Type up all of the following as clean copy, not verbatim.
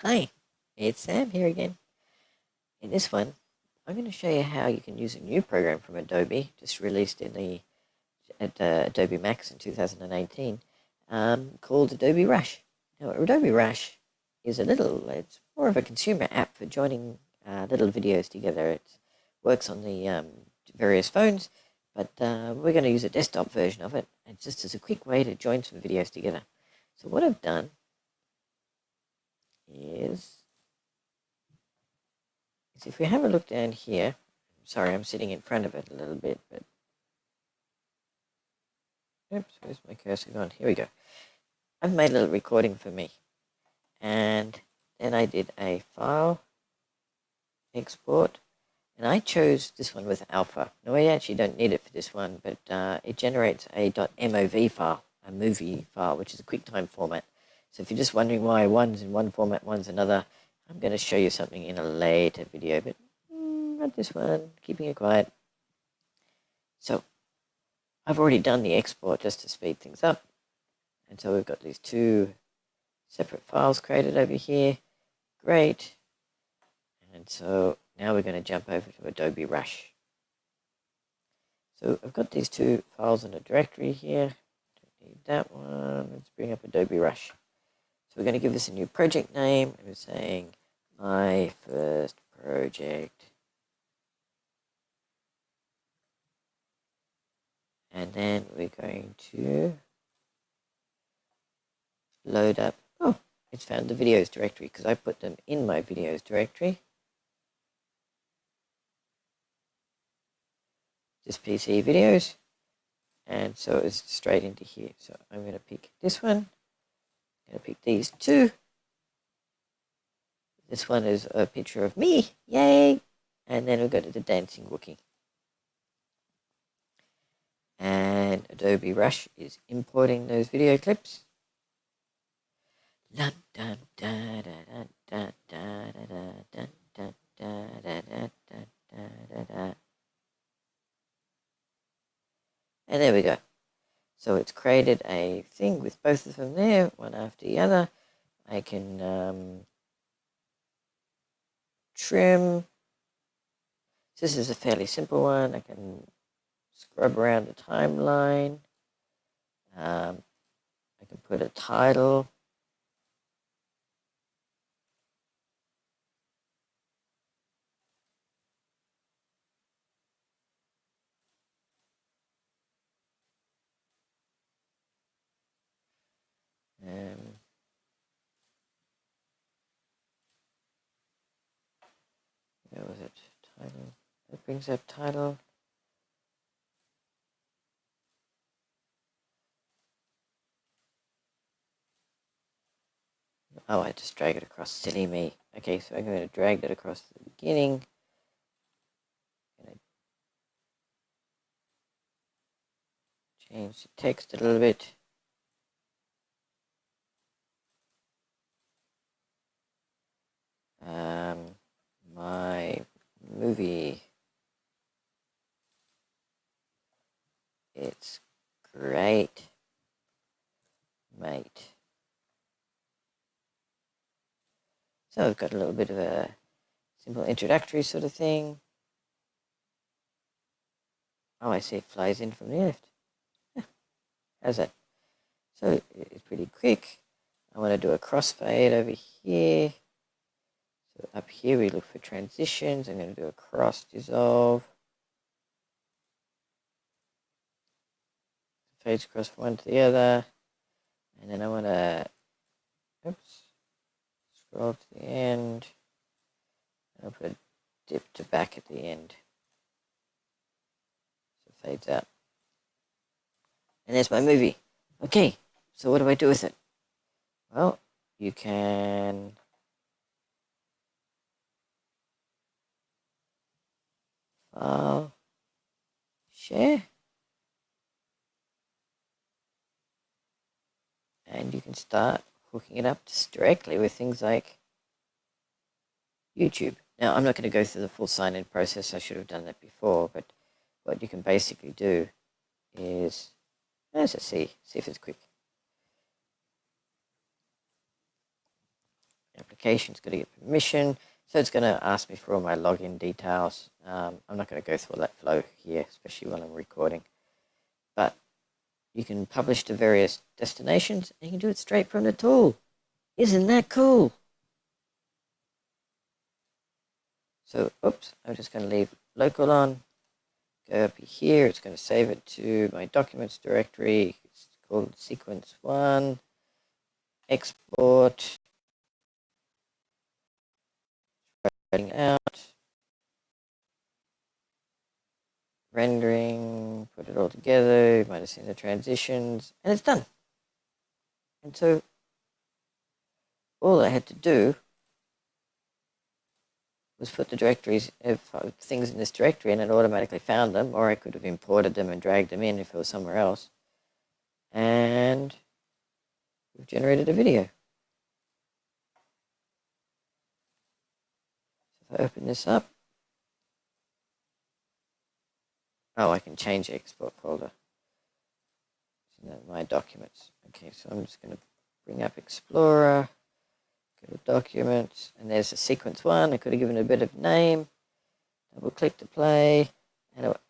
Hi, it's Sam here again. In this one, I'm going to show you how you can use a new program from Adobe, just released at Adobe Max in 2018, called Adobe Rush. Now, Adobe Rush is it's more of a consumer app for joining little videos together. It works on the various phones, but we're going to use a desktop version of it, and just as a quick way to join some videos together. So what I've done is if we have a look down here, sorry, I'm sitting in front of it a little bit, but oops, where's my cursor gone? Here we go. I've made a little recording for me, and then I did a file export, and I chose this one with alpha. Now, I actually don't need it for this one, but it generates a .mov file, a movie file, which is a QuickTime format. So if you're just wondering why one's in one format, one's another, I'm going to show you something in a later video, but not this one, keeping it quiet. So I've already done the export just to speed things up. And so we've got these two separate files created over here. Great. And so now we're going to jump over to Adobe Rush. So I've got these two files in a directory here. Don't need that one. Let's bring up Adobe Rush. So we're going to give this a new project name. And we're saying my first project. And then we're going to load up. Oh, it's found the videos directory because I put them in my videos directory. Just PC videos. And so it's straight into here. So I'm going to pick this one. I'm going to pick these two. This one is a picture of me. Yay! And then we'll go to the dancing Wookie. And Adobe Rush is importing those video clips. And there we go. So it's created a thing with both of them there, one after the other. I can trim. So this is a fairly simple one. I can scrub around the timeline. I can put a title. Where was it? Title. It brings up title. Oh, I just drag it across. Silly me. Okay, so I'm going to drag that across to the beginning. Change the text a little bit. My movie. It's great, mate. So I've got a little bit of a simple introductory sort of thing. Oh, I see it flies in from the left. How's that? So it's pretty quick. I want to do a crossfade over here. So up here we look for transitions. I'm going to do a cross dissolve. Fades across from one to the other. And then I want to, scroll to the end. I'll put a dip to back at the end. So it fades out. And there's my movie. Okay, so what do I do with it? Well, you can file, share, and you can start hooking it up just directly with things like YouTube. Now, I'm not going to go through the full sign-in process. I should have done that before, but what you can basically do is, let's see if it's quick. application's got to get permission. So it's going to ask me for all my login details. I'm not going to go through all that flow here, especially while I'm recording. But you can publish to various destinations and you can do it straight from the tool. Isn't that cool? So, oops, I'm just going to leave local on. Go up here, it's going to save it to my documents directory. It's called sequence 1. Export. Writing out. Rendering. Put it all together. You might have seen the transitions. And it's done. And so all I had to do was put the directories of things in this directory and it automatically found them, or I could have imported them and dragged them in if it was somewhere else. And we've generated a video. So if I open this up, oh, I can change the export folder. So my documents. Okay, so I'm just going to bring up Explorer, go to Documents, and there's a sequence 1. I could have given it a bit of name. Double click to play, and it,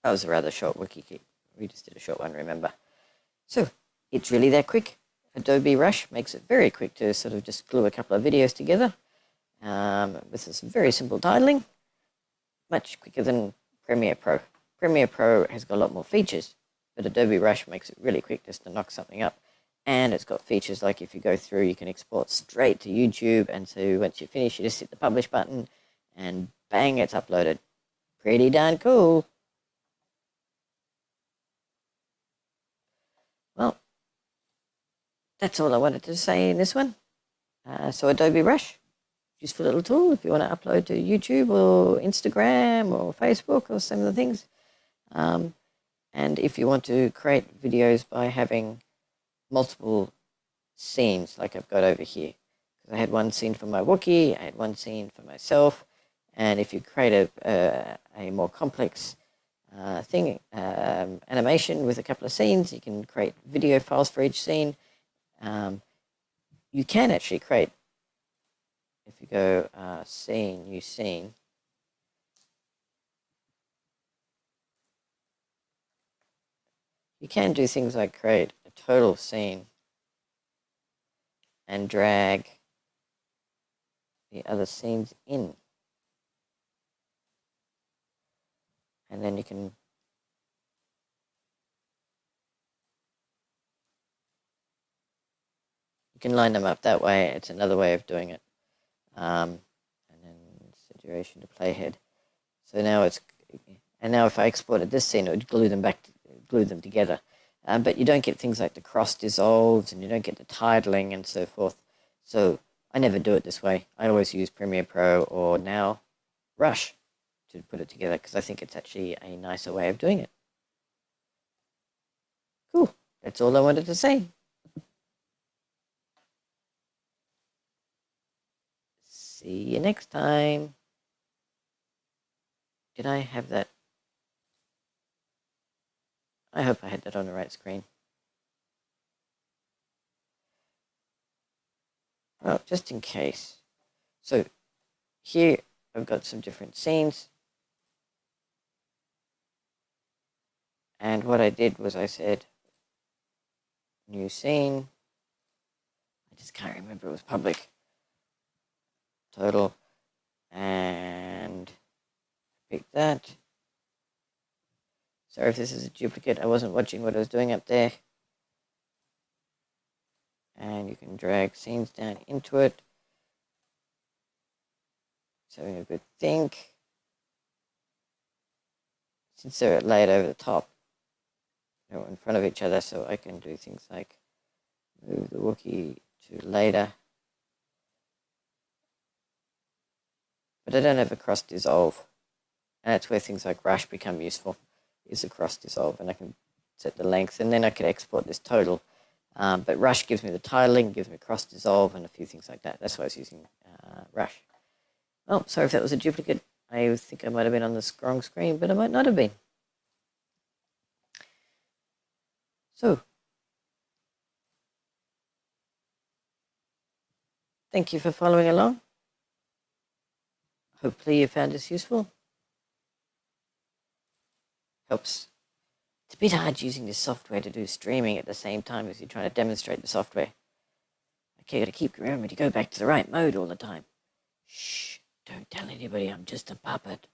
that was a rather short Wookie. We just did a short one, remember? So it's really that quick. Adobe Rush makes it very quick to sort of just glue a couple of videos together with some very simple titling. Much quicker than Premiere Pro. Premiere Pro has got a lot more features, but Adobe Rush makes it really quick just to knock something up. And it's got features like if you go through, you can export straight to YouTube. And so once you finish, you just hit the publish button and bang, it's uploaded. Pretty darn cool. Well, that's all I wanted to say in this one. So Adobe Rush, useful little tool if you want to upload to YouTube or Instagram or Facebook or some of the things. And if you want to create videos by having multiple scenes like I've got over here. Because I had one scene for my Wookie, I had one scene for myself, and if you create a more complex animation with a couple of scenes, you can create video files for each scene. You can actually create, if you go scene, new scene, you can do things like create a total scene and drag the other scenes in. And then you can line them up that way. It's another way of doing it. And then it's the duration to playhead. So now now if I exported this scene, it would glue them together. But you don't get things like the cross dissolves and you don't get the titling and so forth. So I never do it this way. I always use Premiere Pro or now Rush to put it together because I think it's actually a nicer way of doing it. Cool. That's all I wanted to say. See you next time. Did I have that? I hope I had that on the right screen. Well, just in case. So here I've got some different scenes. And what I did was I said, new scene. I just can't remember, it was public. Total. And pick that. Sorry if this is a duplicate. I wasn't watching what I was doing up there. And you can drag scenes down into it. It's having a good think. Since they're laid over the top, they're in front of each other, so I can do things like move the Wookie to later. But I don't have a cross dissolve. And that's where things like Rush become useful, is a cross dissolve. And I can set the length, and then I can export this total. But Rush gives me the titling, gives me cross dissolve, and a few things like that. That's why I was using Rush. Oh, sorry if that was a duplicate. I think I might have been on the wrong screen, but I might not have been. So, thank you for following along. Hopefully you found this useful. Helps. It's a bit hard using this software to do streaming at the same time as you're trying to demonstrate the software. Okay, got to keep remembering to go back to the right mode all the time. Shh, don't tell anybody I'm just a puppet.